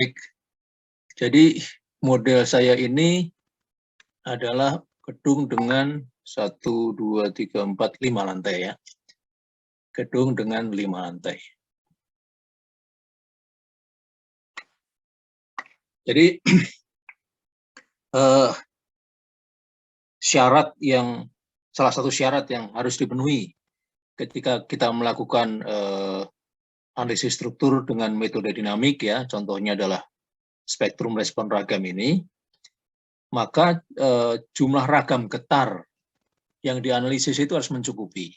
Baik, jadi model saya ini adalah gedung dengan 1, 2, 3, 4, 5 lantai ya. Gedung dengan 5 lantai. Jadi salah satu syarat yang harus dipenuhi ketika kita melakukan analisis struktur dengan metode dinamik ya, contohnya adalah spektrum respon ragam ini, maka jumlah ragam getar yang dianalisis itu harus mencukupi.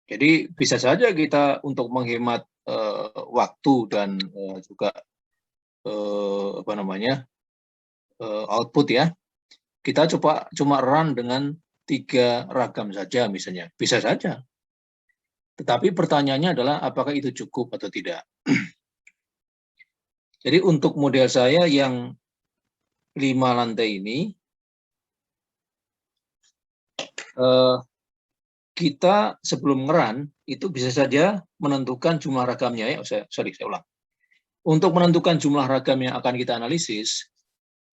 Jadi bisa saja kita untuk menghemat waktu dan juga output ya, kita cuma run dengan 3 ragam saja misalnya, bisa saja. Tetapi pertanyaannya adalah apakah itu cukup atau tidak. Jadi untuk model saya yang 5 lantai ini, kita sebelum ngeran itu bisa saja menentukan jumlah ragamnya ya. Saya ulang. Untuk menentukan jumlah ragam yang akan kita analisis,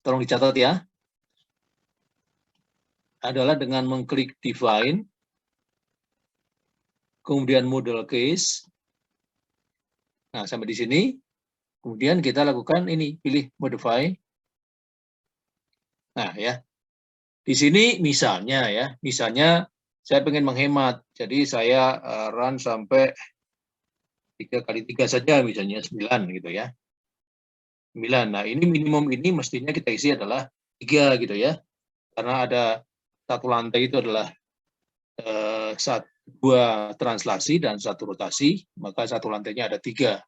tolong dicatat ya, adalah dengan mengklik define, kemudian model case. Nah, sampai di sini, kemudian kita lakukan ini, pilih modify. Nah ya, di sini misalnya saya pengen menghemat, jadi saya run sampai 3 kali 3 saja misalnya 9 gitu ya. 9. Nah, ini minimum ini mestinya kita isi adalah 3 gitu ya. Karena ada satu lantai itu adalah 2 translasi dan 1 rotasi, maka satu lantainya ada 3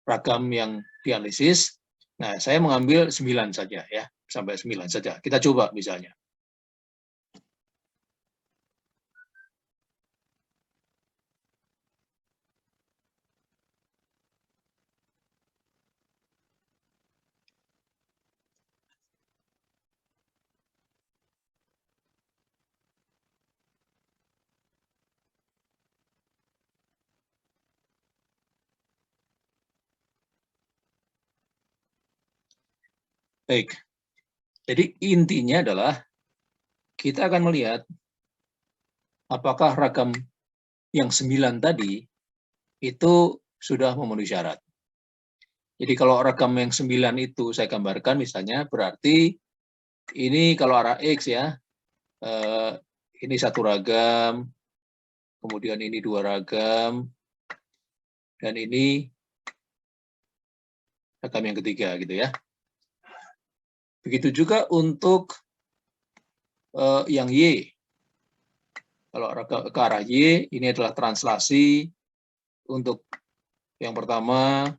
ragam yang dianalisis. Nah, saya mengambil 9 saja ya, sampai 9 saja. Kita coba misalnya. Baik, jadi intinya adalah kita akan melihat apakah ragam yang 9 tadi itu sudah memenuhi syarat. Jadi kalau ragam yang 9 itu saya gambarkan misalnya, berarti ini kalau arah X ya, ini 1 ragam, kemudian ini 2 ragam, dan ini ragam yang ketiga gitu ya. Begitu juga untuk yang Y. Kalau ke arah Y, ini adalah translasi untuk yang pertama,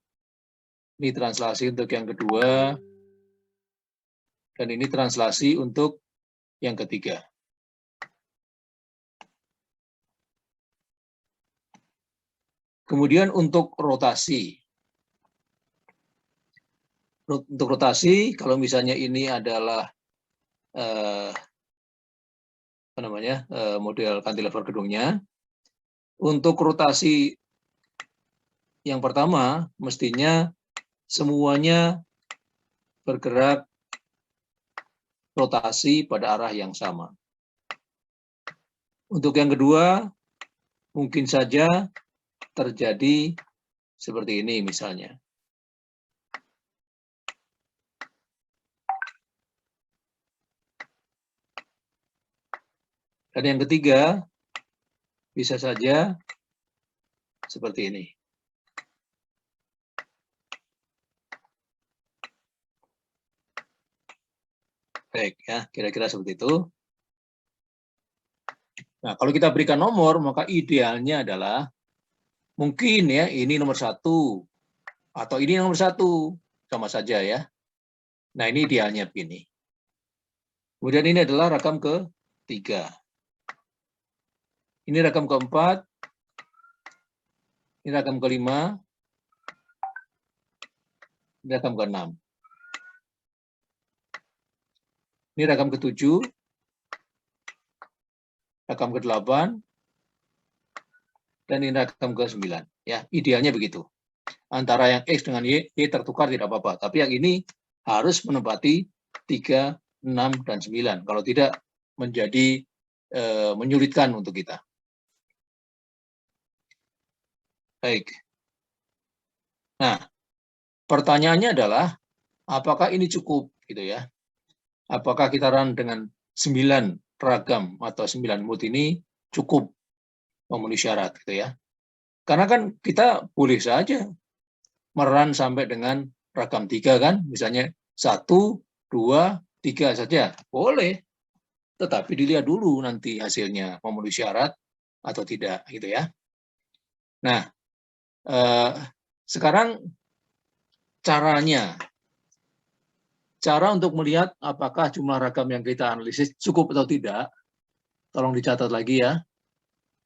ini translasi untuk yang kedua, dan ini translasi untuk yang ketiga. Kemudian untuk rotasi. Untuk rotasi, kalau misalnya ini adalah model cantilever gedungnya, untuk rotasi yang pertama, mestinya semuanya bergerak rotasi pada arah yang sama. Untuk yang kedua, mungkin saja terjadi seperti ini misalnya. Dan yang ketiga, bisa saja seperti ini. Baik, ya, kira-kira seperti itu. Nah, kalau kita berikan nomor, maka idealnya adalah mungkin ya ini nomor 1 atau ini nomor 1, sama saja ya. Nah, ini idealnya begini. Kemudian ini adalah ragam ke-3. Ini ragam ke-4. Ini ragam ke-5. Ini ragam ke-6. Ini ragam ke-7. Ragam ke-8. Dan ini ragam ke-9. Ya, idealnya begitu. antara yang X dengan Y tertukar tidak apa-apa. Tapi yang ini harus menempati 3, 6, dan 9. Kalau tidak menjadi menyulitkan untuk kita. Baik. Nah, pertanyaannya adalah apakah ini cukup gitu ya? Apakah kita run dengan 9 ragam atau 9 mood ini cukup memenuhi syarat gitu ya? Karena kan kita boleh saja merun sampai dengan ragam 3 kan, misalnya 1, 2, 3 saja, boleh. Tetapi dilihat dulu nanti hasilnya memenuhi syarat atau tidak gitu ya. Nah, sekarang cara untuk melihat apakah jumlah ragam yang kita analisis cukup atau tidak, tolong dicatat lagi ya,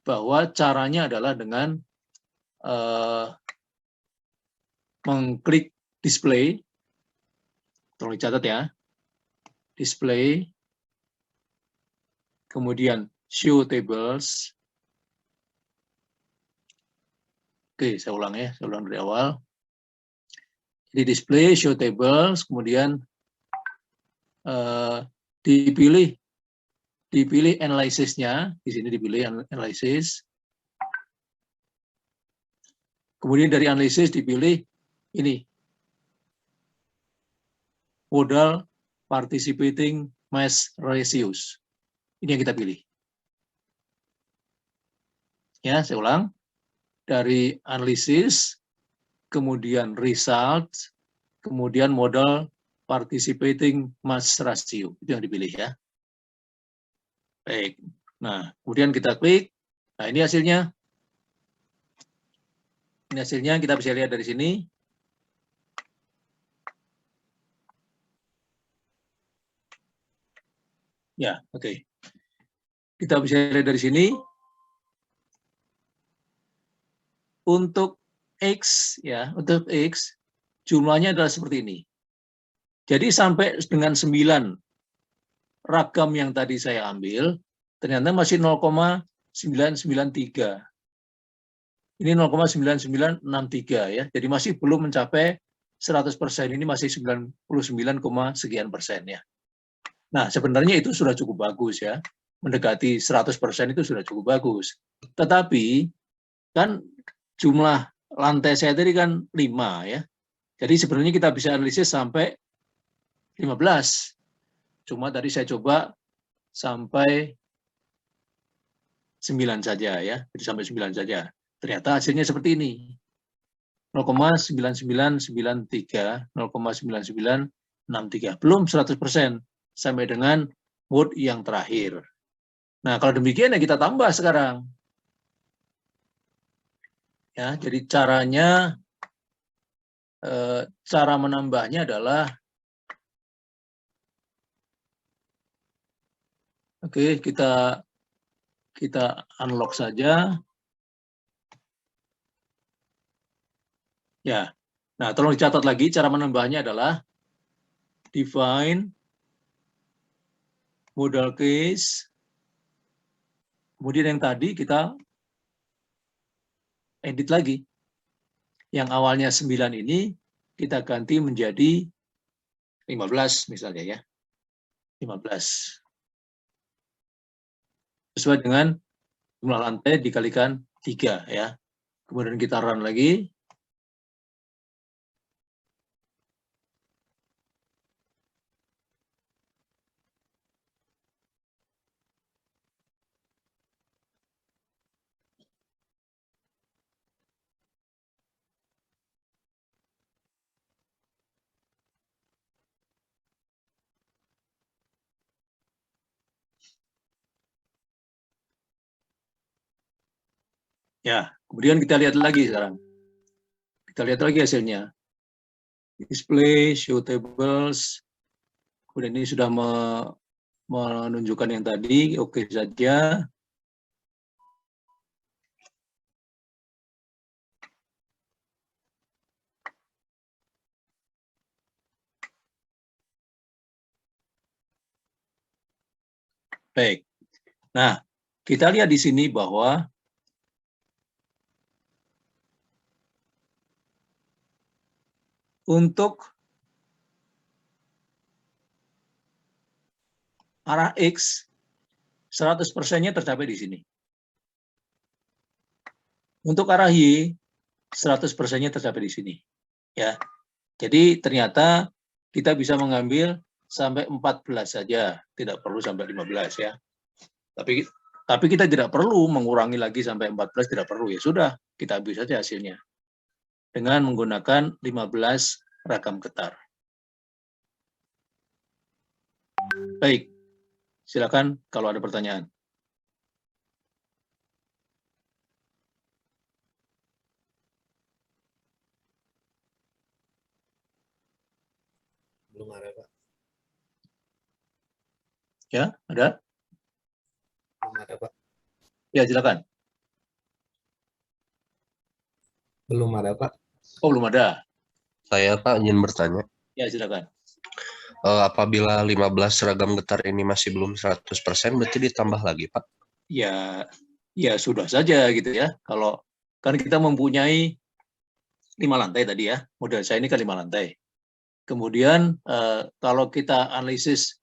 bahwa caranya adalah dengan mengklik display, tolong dicatat ya, display, kemudian show tables. Oke, saya ulang dari awal. Di display, show tables, kemudian dipilih analysis-nya, di sini dipilih analysis. Kemudian dari analisis dipilih ini, modal participating mass ratios. Ini yang kita pilih. Ya, saya ulang. Dari analisis, kemudian result, kemudian modal participating mass ratio. Itu yang dipilih ya. Baik. Nah, kemudian kita klik. Nah, ini hasilnya. Ini hasilnya kita bisa lihat dari sini. Ya, oke. Kita bisa lihat dari sini. Untuk X ya, untuk X jumlahnya adalah seperti ini. Jadi sampai dengan 9 ragam yang tadi saya ambil, ternyata masih 0,993. Ini 0,9963 ya. Jadi masih belum mencapai 100%. Ini masih 99, sekian persen ya. Nah, sebenarnya itu sudah cukup bagus ya. Mendekati 100% itu sudah cukup bagus. Tetapi kan jumlah lantai saya tadi kan 5 ya. Jadi sebenarnya kita bisa analisis sampai 15. Cuma tadi saya coba sampai 9 saja ya. Jadi sampai 9 saja. Ternyata hasilnya seperti ini. 0,9993, 0,9963. Belum 100% sampai dengan mode yang terakhir. Nah, kalau demikian ya kita tambah sekarang. Ya, jadi caranya cara menambahnya adalah oke, kita unlock saja. Ya. Nah, tolong dicatat lagi cara menambahnya adalah define modal case. Kemudian yang tadi kita edit lagi. Yang awalnya 9 ini kita ganti menjadi 15 misalnya ya. 15. Sesuai dengan jumlah lantai dikalikan 3 ya. Kemudian kita run lagi. Ya, kemudian kita lihat lagi sekarang. Kita lihat lagi hasilnya. Display, show tables. Kemudian ini sudah menunjukkan yang tadi, oke saja. Baik. Nah, kita lihat di sini bahwa untuk arah X, 100%-nya tercapai di sini. Untuk arah Y, 100%-nya tercapai di sini. Ya. Jadi ternyata kita bisa mengambil sampai 14 saja, tidak perlu sampai 15 ya. Tapi kita tidak perlu mengurangi lagi sampai 14, tidak perlu, ya sudah, kita ambil saja hasilnya dengan menggunakan 15 ragam getar. Baik, silakan kalau ada pertanyaan. Belum ada, Pak. Ya, ada? Belum ada, Pak. Ya, silakan. Belum ada, Pak. Oh, belum ada. Saya, Pak, ingin bertanya. Ya, silakan. Apabila 15 seragam getar ini masih belum 100%, berarti ditambah lagi, Pak? Ya, ya sudah saja gitu ya. Kalau kan kita mempunyai 5 lantai tadi ya. Model saya ini kan 5 lantai. Kemudian kalau kita analisis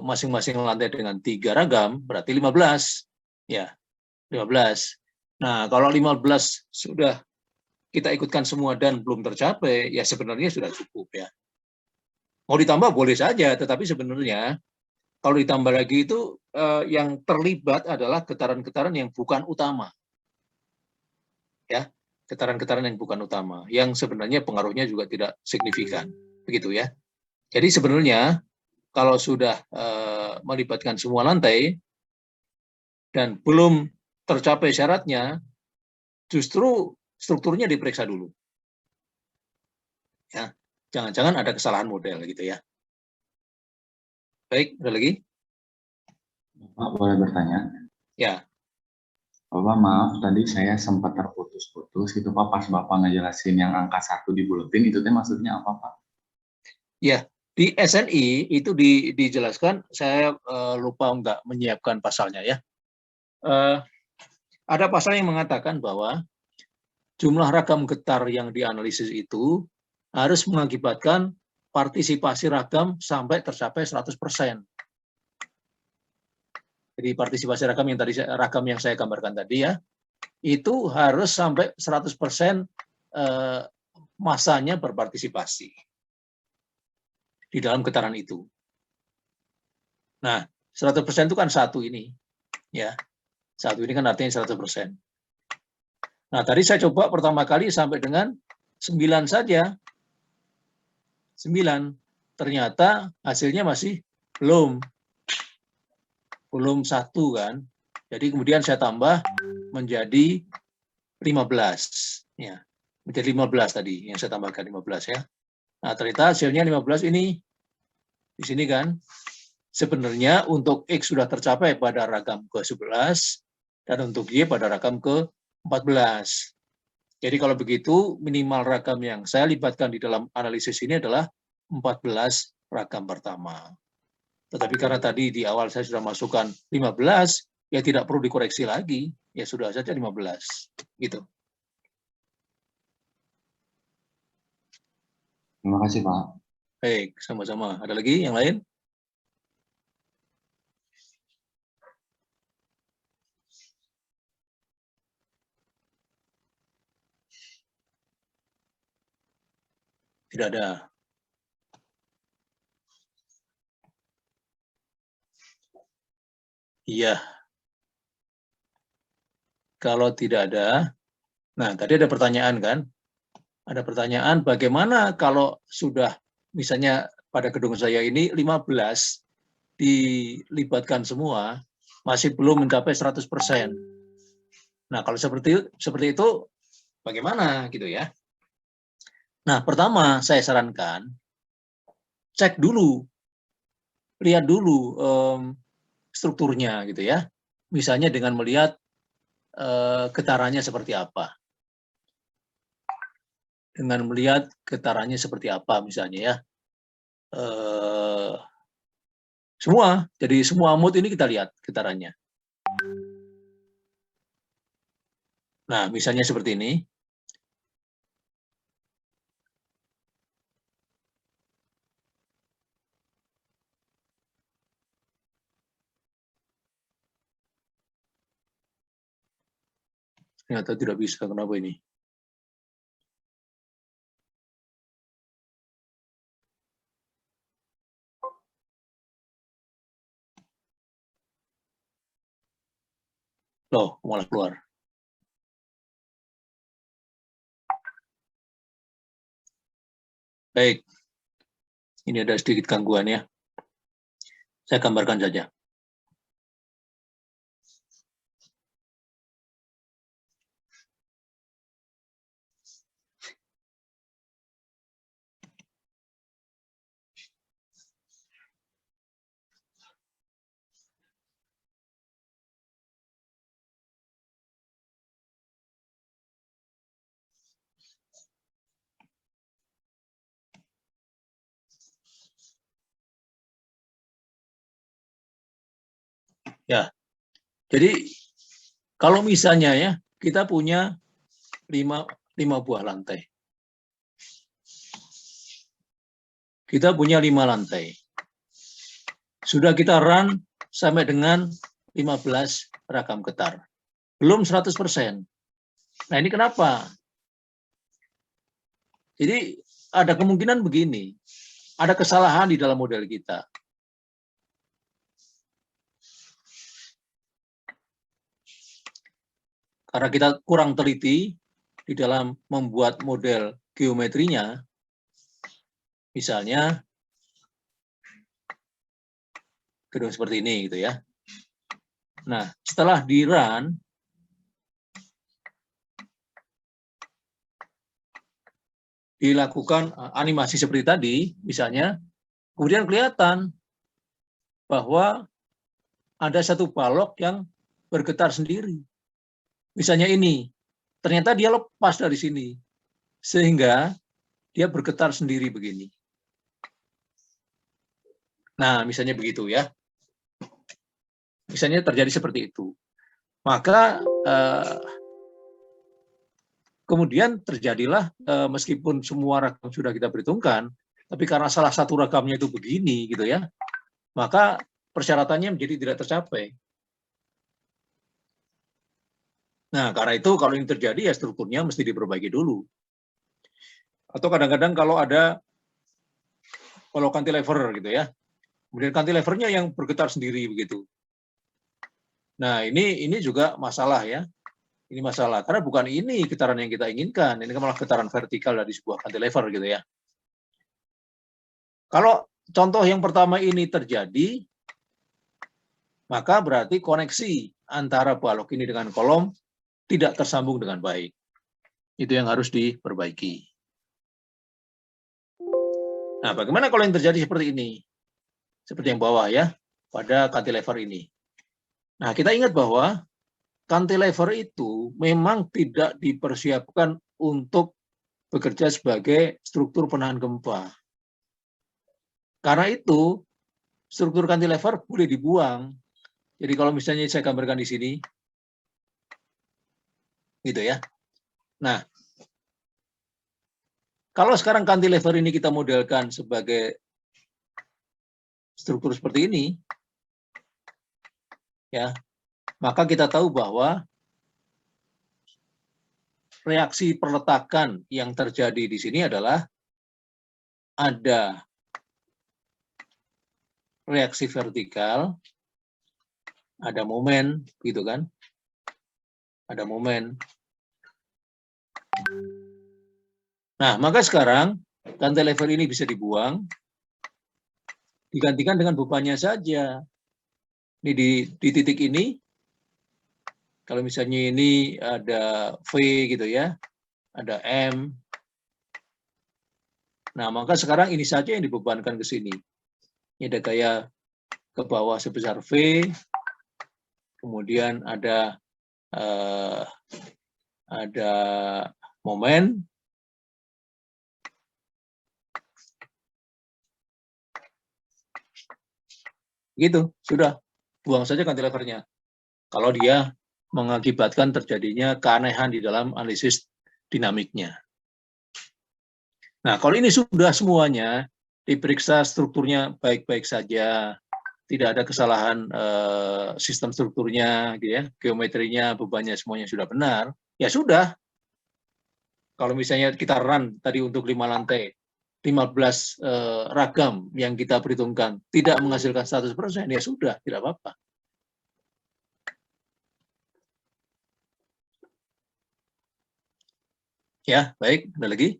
masing-masing lantai dengan 3 ragam, berarti 15. Ya, 15. Nah, kalau 15 sudah kita ikutkan semua dan belum tercapai, ya sebenarnya sudah cukup ya. Mau ditambah boleh saja, tetapi sebenarnya kalau ditambah lagi itu yang terlibat adalah getaran-getaran yang bukan utama. Ya, getaran-getaran yang bukan utama, yang sebenarnya pengaruhnya juga tidak signifikan. Begitu ya. Jadi sebenarnya kalau sudah melibatkan semua lantai dan belum tercapai syaratnya, justru strukturnya diperiksa dulu. Ya, jangan-jangan ada kesalahan model gitu ya. Baik, ada lagi? Pak, boleh bertanya? Ya. Bapak, maaf, tadi saya sempat terputus-putus gitu, Pak, pas Bapak ngejelasin yang angka 1 di buletin, itu teh maksudnya apa, Pak? Ya, di SNI itu dijelaskan, saya lupa nggak menyiapkan pasalnya ya. Ada pasal yang mengatakan bahwa jumlah ragam getar yang dianalisis itu harus mengakibatkan partisipasi ragam sampai tercapai 100%. Jadi partisipasi ragam yang saya gambarkan tadi ya, itu harus sampai 100% masanya berpartisipasi di dalam getaran itu. Nah, 100% itu kan satu ini, ya. Satu ini kan artinya 100%. Nah, tadi saya coba pertama kali sampai dengan 9 saja. 9. Ternyata hasilnya masih belum 1 kan. Jadi kemudian saya tambah menjadi 15. Ya, menjadi 15 tadi, yang saya tambahkan 15 ya. Nah, ternyata hasilnya 15 ini, di sini kan, sebenarnya untuk X sudah tercapai pada ragam ke-11, dan untuk Y pada ragam ke-14. Jadi kalau begitu, minimal ragam yang saya libatkan di dalam analisis ini adalah 14 ragam pertama. Tetapi karena tadi di awal saya sudah masukkan 15, ya tidak perlu dikoreksi lagi, ya sudah saja 15. Gitu. Terima kasih, Pak. Baik, sama-sama. Ada lagi yang lain? Tidak ada. Iya. Kalau tidak ada, nah tadi ada pertanyaan kan? Ada pertanyaan bagaimana kalau sudah misalnya pada gedung saya ini 15 dilibatkan semua, masih belum mencapai 100%. Nah, kalau seperti itu bagaimana gitu ya? Nah, pertama saya sarankan cek dulu, lihat dulu strukturnya gitu ya. Misalnya dengan melihat getarannya seperti apa. Dengan melihat getarannya seperti apa misalnya ya. Jadi semua mood ini kita lihat getarannya. Nah, misalnya seperti ini. Ternyata tidak bisa, kenapa ini? Loh, malah keluar. Baik, ini ada sedikit gangguan ya. Saya gambarkan saja. Ya, jadi kalau misalnya ya kita punya 5 buah lantai. Kita punya 5 lantai. Sudah kita run sampai dengan 15 ragam getar. Belum 100%. Nah ini kenapa? Jadi ada kemungkinan begini. Ada kesalahan di dalam model kita. Karena kita kurang teliti di dalam membuat model geometrinya, misalnya gedung seperti ini gitu ya. Nah, setelah di run, dilakukan animasi seperti tadi, misalnya, kemudian kelihatan bahwa ada satu balok yang bergetar sendiri. Misalnya ini, ternyata dia lepas dari sini, sehingga dia bergetar sendiri begini. Nah, misalnya begitu ya. Misalnya terjadi seperti itu. Maka kemudian terjadilah, meskipun semua ragam sudah kita perhitungkan, tapi karena salah satu ragamnya itu begini gitu ya, maka persyaratannya menjadi tidak tercapai. Nah, karena itu kalau ini terjadi ya strukturnya mesti diperbaiki dulu. Atau kadang-kadang kalau ada cantilever gitu ya, kemudian cantilevernya yang bergetar sendiri begitu. Nah, ini juga masalah ya. Ini masalah karena bukan ini getaran yang kita inginkan, ini malah getaran vertikal dari sebuah cantilever gitu ya. Kalau contoh yang pertama ini terjadi, maka berarti koneksi antara balok ini dengan kolom tidak tersambung dengan baik. Itu yang harus diperbaiki. Nah, bagaimana kalau yang terjadi seperti ini? Seperti yang bawah ya, pada cantilever ini. Nah, kita ingat bahwa cantilever itu memang tidak dipersiapkan untuk bekerja sebagai struktur penahan gempa. Karena itu, struktur cantilever boleh dibuang. Jadi kalau misalnya saya gambarkan di sini, gitu ya. Nah, kalau sekarang cantilever ini kita modelkan sebagai struktur seperti ini, ya, maka kita tahu bahwa reaksi perletakan yang terjadi di sini adalah ada reaksi vertikal, ada momen, gitu kan? Ada momen. Nah, maka sekarang cantilever ini bisa dibuang, digantikan dengan bebannya saja. Ini di titik ini, kalau misalnya ini ada V gitu ya, ada M. Nah, maka sekarang ini saja yang dibebankan ke sini. Ini ada gaya ke bawah sebesar V, kemudian ada momen, gitu, sudah, buang saja cantilevernya. Kalau dia mengakibatkan terjadinya keanehan di dalam analisis dinamiknya. Nah, kalau ini sudah semuanya, diperiksa strukturnya baik-baik saja, tidak ada kesalahan sistem strukturnya, gitu ya, geometrinya, bebannya semuanya sudah benar, ya sudah. Kalau misalnya kita run tadi untuk 5 lantai, 15 ragam yang kita perhitungkan tidak menghasilkan 100%, ya sudah, tidak apa-apa. Ya, baik, ada lagi?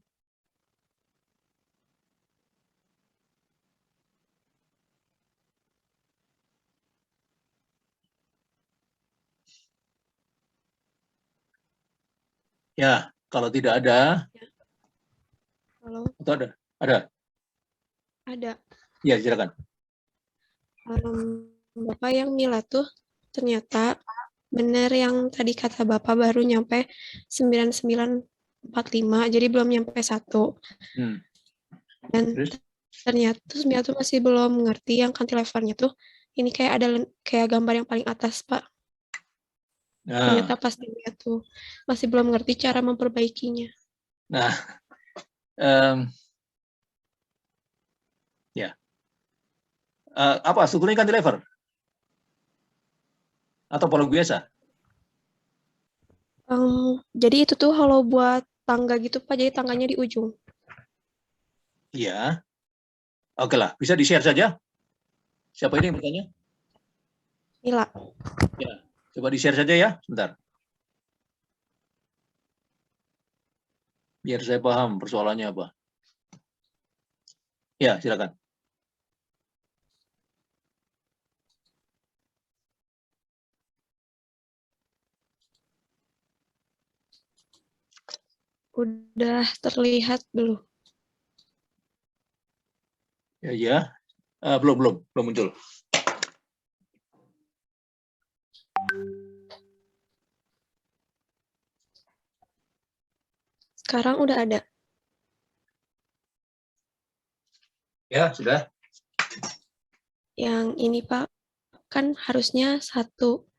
Ya, kalau tidak ada, Halo, atau ada? Ada? ada. Ya, silakan. Bapak yang Mila tuh ternyata benar yang tadi kata Bapak baru nyampe 9945, jadi belum nyampe 1. Dan Terus? ternyata Mila tuh masih belum mengerti yang cantilevernya tuh ini kayak ada kayak gambar yang paling atas, Pak. Ternyata Nah, pas dilihat tuh masih belum mengerti cara memperbaikinya. nah, ya. Apa strukturnya cantilever? Atau polong biasa? Jadi itu tuh kalau buat tangga gitu, Pak, jadi tangganya di ujung. Iya. Oke lah, bisa di-share saja. Siapa ini yang bertanya? Mila. Ya, coba di-share saja ya, sebentar. Biar saya paham persoalannya apa. Ya, silakan. Udah terlihat belum? Ya. Belum muncul. Sekarang udah ada. Ya, sudah. Yang ini, Pak, kan harusnya 1,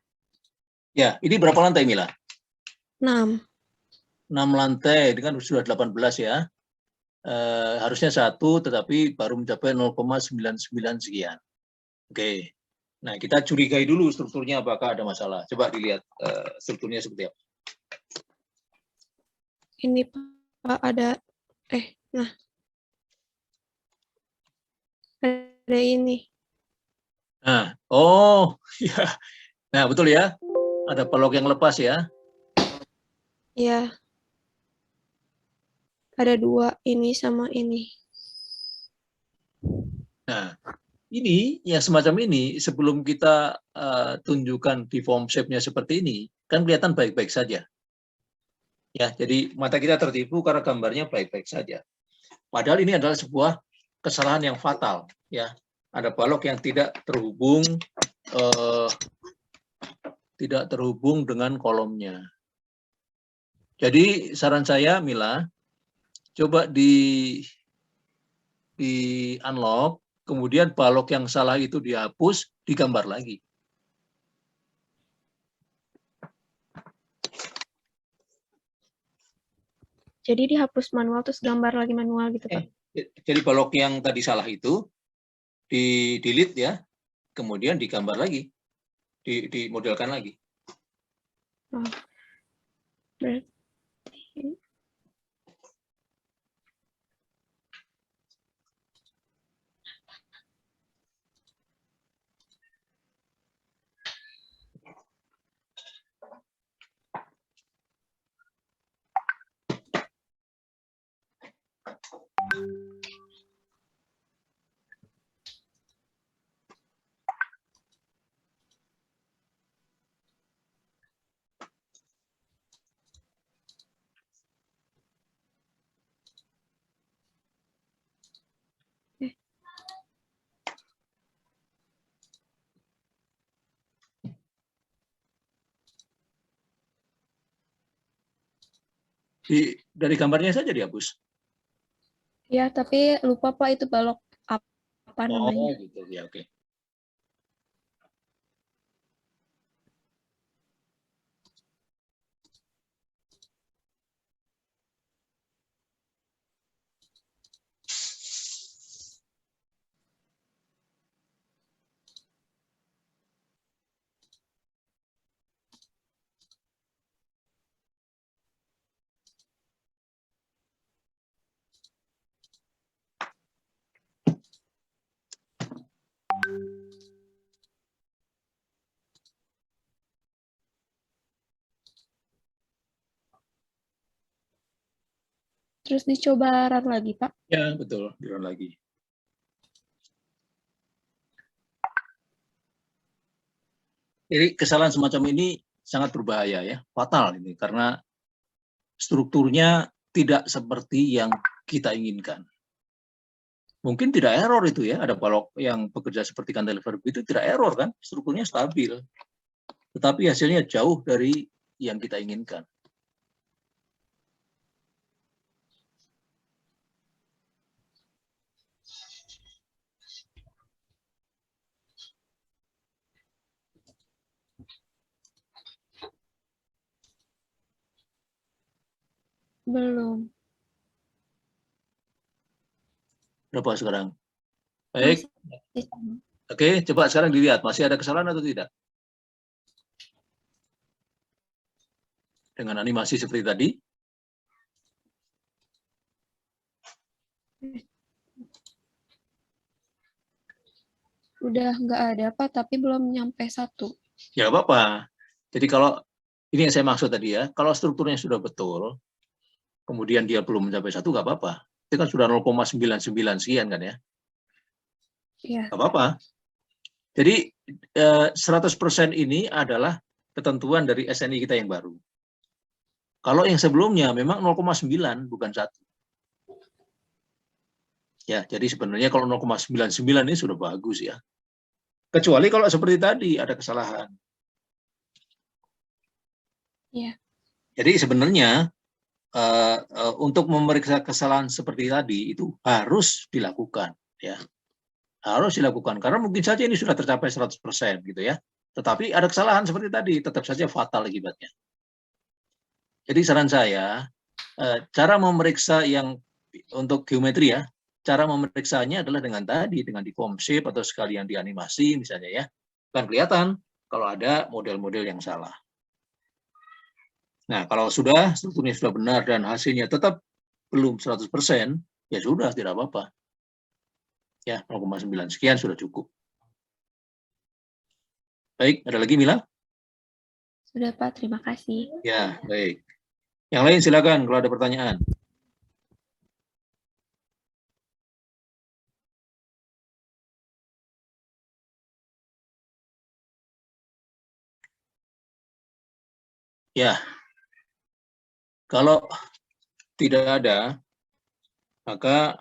Ya, ini berapa lantai, Mila? 6. 6 lantai, ini kan sudah 18 ya. Harusnya 1, tetapi baru mencapai 0,99 sekian. Oke. Nah, kita curigai dulu strukturnya apakah ada masalah. Coba dilihat strukturnya seperti apa. Ini, Pak, ada, nah, ada ini. Nah, oh, ya. Nah, betul ya. Ada pelok yang lepas ya. Ya, ada 2, ini sama ini. Nah, ini yang semacam ini sebelum kita tunjukkan di form shape-nya seperti ini, kan kelihatan baik-baik saja. Ya, jadi mata kita tertipu karena gambarnya baik-baik saja. Padahal ini adalah sebuah kesalahan yang fatal, ya. Ada balok yang tidak terhubung dengan kolomnya. Jadi saran saya, Mila, coba di unlock, kemudian balok yang salah itu dihapus, digambar lagi. Jadi dihapus manual terus gambar lagi manual gitu, Pak. Jadi balok yang tadi salah itu di delete ya, kemudian digambar lagi, dimodelkan lagi. Oh, berarti Dari gambarnya saja dihapus. ya, tapi lupa, Pak, itu balok apa namanya. Oh, gitu ya, oke. Terus dicoba run lagi, Pak. Ya, betul, di-run lagi. Jadi kesalahan semacam ini sangat berbahaya ya, fatal ini karena strukturnya tidak seperti yang kita inginkan. Mungkin tidak error itu ya, ada balok yang bekerja seperti cantilever itu tidak error kan, strukturnya stabil. Tetapi hasilnya jauh dari yang kita inginkan. Belum. Berapa sekarang? Baik, Masih sama. oke, coba sekarang dilihat, masih ada kesalahan atau tidak? Dengan animasi seperti tadi, Udah nggak ada, Pak, tapi belum nyampe 1. ya nggak apa-apa. Jadi kalau, ini yang saya maksud tadi ya, kalau strukturnya sudah betul, kemudian dia belum mencapai 1, nggak apa-apa. Itu kan sudah 0,99 sekian kan ya, Iya. nggak apa-apa. Jadi 100% ini adalah ketentuan dari SNI kita yang baru. Kalau yang sebelumnya memang 0,9 bukan 1. Ya, jadi sebenarnya kalau 0,99 ini sudah bagus ya. Kecuali kalau seperti tadi ada kesalahan. Iya. Jadi sebenarnya untuk memeriksa kesalahan seperti tadi itu harus dilakukan ya. Harus dilakukan karena mungkin saja ini sudah tercapai 100% gitu ya. Tetapi ada kesalahan seperti tadi, tetap saja fatal akibatnya. Jadi saran saya, cara memeriksa yang untuk geometri ya, cara memeriksanya adalah dengan tadi, dengan di form shape atau sekalian di animasi misalnya ya. Kan kelihatan kalau ada model-model yang salah. Nah, kalau sudah strukturnya sudah benar dan hasilnya tetap belum 100%, ya sudah tidak apa-apa. Ya, 0,9 sekian sudah cukup. Baik, ada lagi Mila? Sudah, Pak. Terima kasih. Ya, baik. Yang lain silakan kalau ada pertanyaan. Ya, kalau tidak ada, maka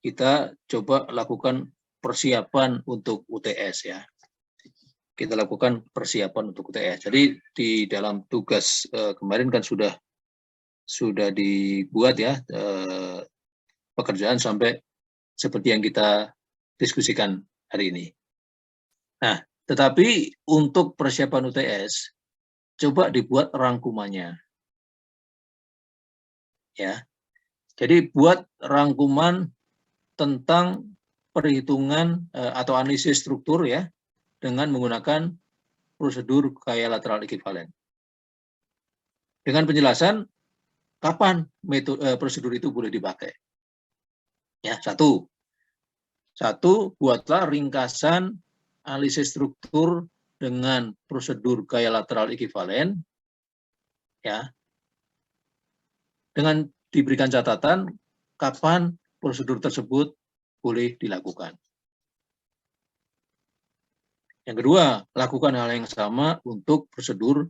kita coba lakukan persiapan untuk UTS ya. Kita lakukan persiapan untuk UTS. Jadi di dalam tugas kemarin kan sudah dibuat ya pekerjaan sampai seperti yang kita diskusikan hari ini. Nah, tetapi untuk persiapan UTS coba dibuat rangkumannya. Ya. Jadi buat rangkuman tentang perhitungan atau analisis struktur ya dengan menggunakan prosedur gaya lateral ekuivalen. Dengan penjelasan kapan metode prosedur itu boleh dipakai. Ya, satu, buatlah ringkasan analisis struktur dengan prosedur gaya lateral ekuivalen, ya, dengan diberikan catatan kapan prosedur tersebut boleh dilakukan. Yang kedua, lakukan hal yang sama untuk prosedur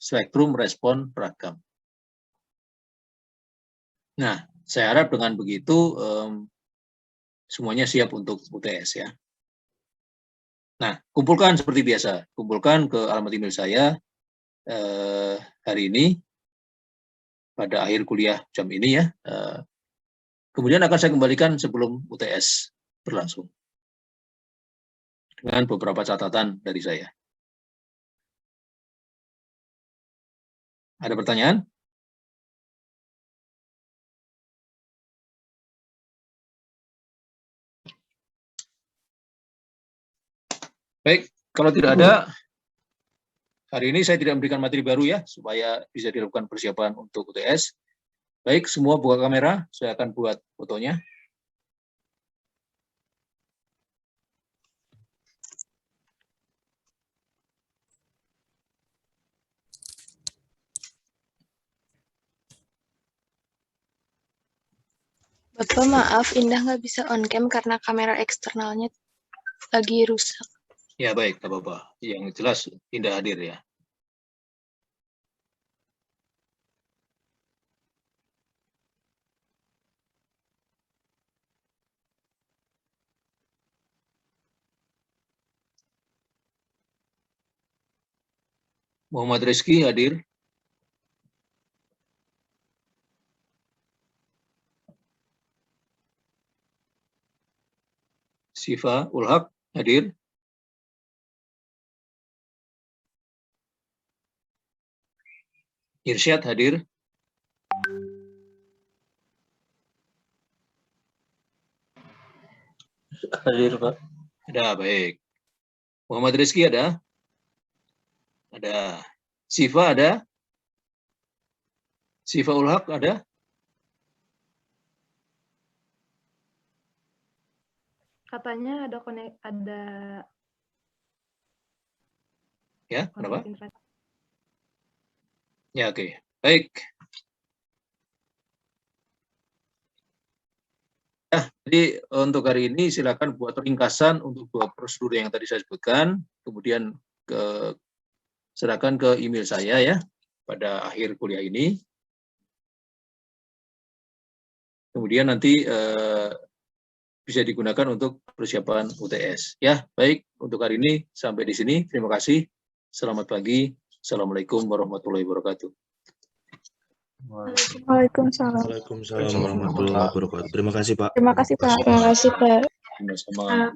spektrum respon beragam. Nah, saya harap dengan begitu semuanya siap untuk UTS ya. Nah, kumpulkan seperti biasa, kumpulkan ke alamat email saya hari ini pada akhir kuliah jam ini ya. Kemudian akan saya kembalikan sebelum UTS berlangsung dengan beberapa catatan dari saya. Ada pertanyaan? Baik, kalau tidak ada, hari ini saya tidak memberikan materi baru ya, supaya bisa dilakukan persiapan untuk UTS. Baik, semua buka kamera, saya akan buat fotonya. Bapak maaf, Indah nggak bisa on cam karena kamera eksternalnya lagi rusak. Ya baik, nggak apa-apa. Yang jelas Indah hadir ya. Muhammad Rizky hadir. Siva Ulhak hadir. Irsyad hadir. Hadir, Pak. Ada, baik. Muhammad Rizky ada? Ada. Siva ada? Siva Ulhak ada? Katanya ada Ya, kenapa? koneksi internet. Ya, oke. Baik. Ya, jadi untuk hari ini silakan buat ringkasan untuk dua prosedur yang tadi saya sebutkan, kemudian serahkan ke email saya ya pada akhir kuliah ini. Kemudian nanti bisa digunakan untuk persiapan UTS. Ya, baik. Untuk hari ini sampai di sini. Terima kasih. Selamat pagi. Assalamualaikum warahmatullahi wabarakatuh. Waalaikumsalam. Waalaikumsalam warahmatullahi wabarakatuh. Terima kasih, Pak. Terima kasih, Pak. Terima kasih, Pak. Sama-sama.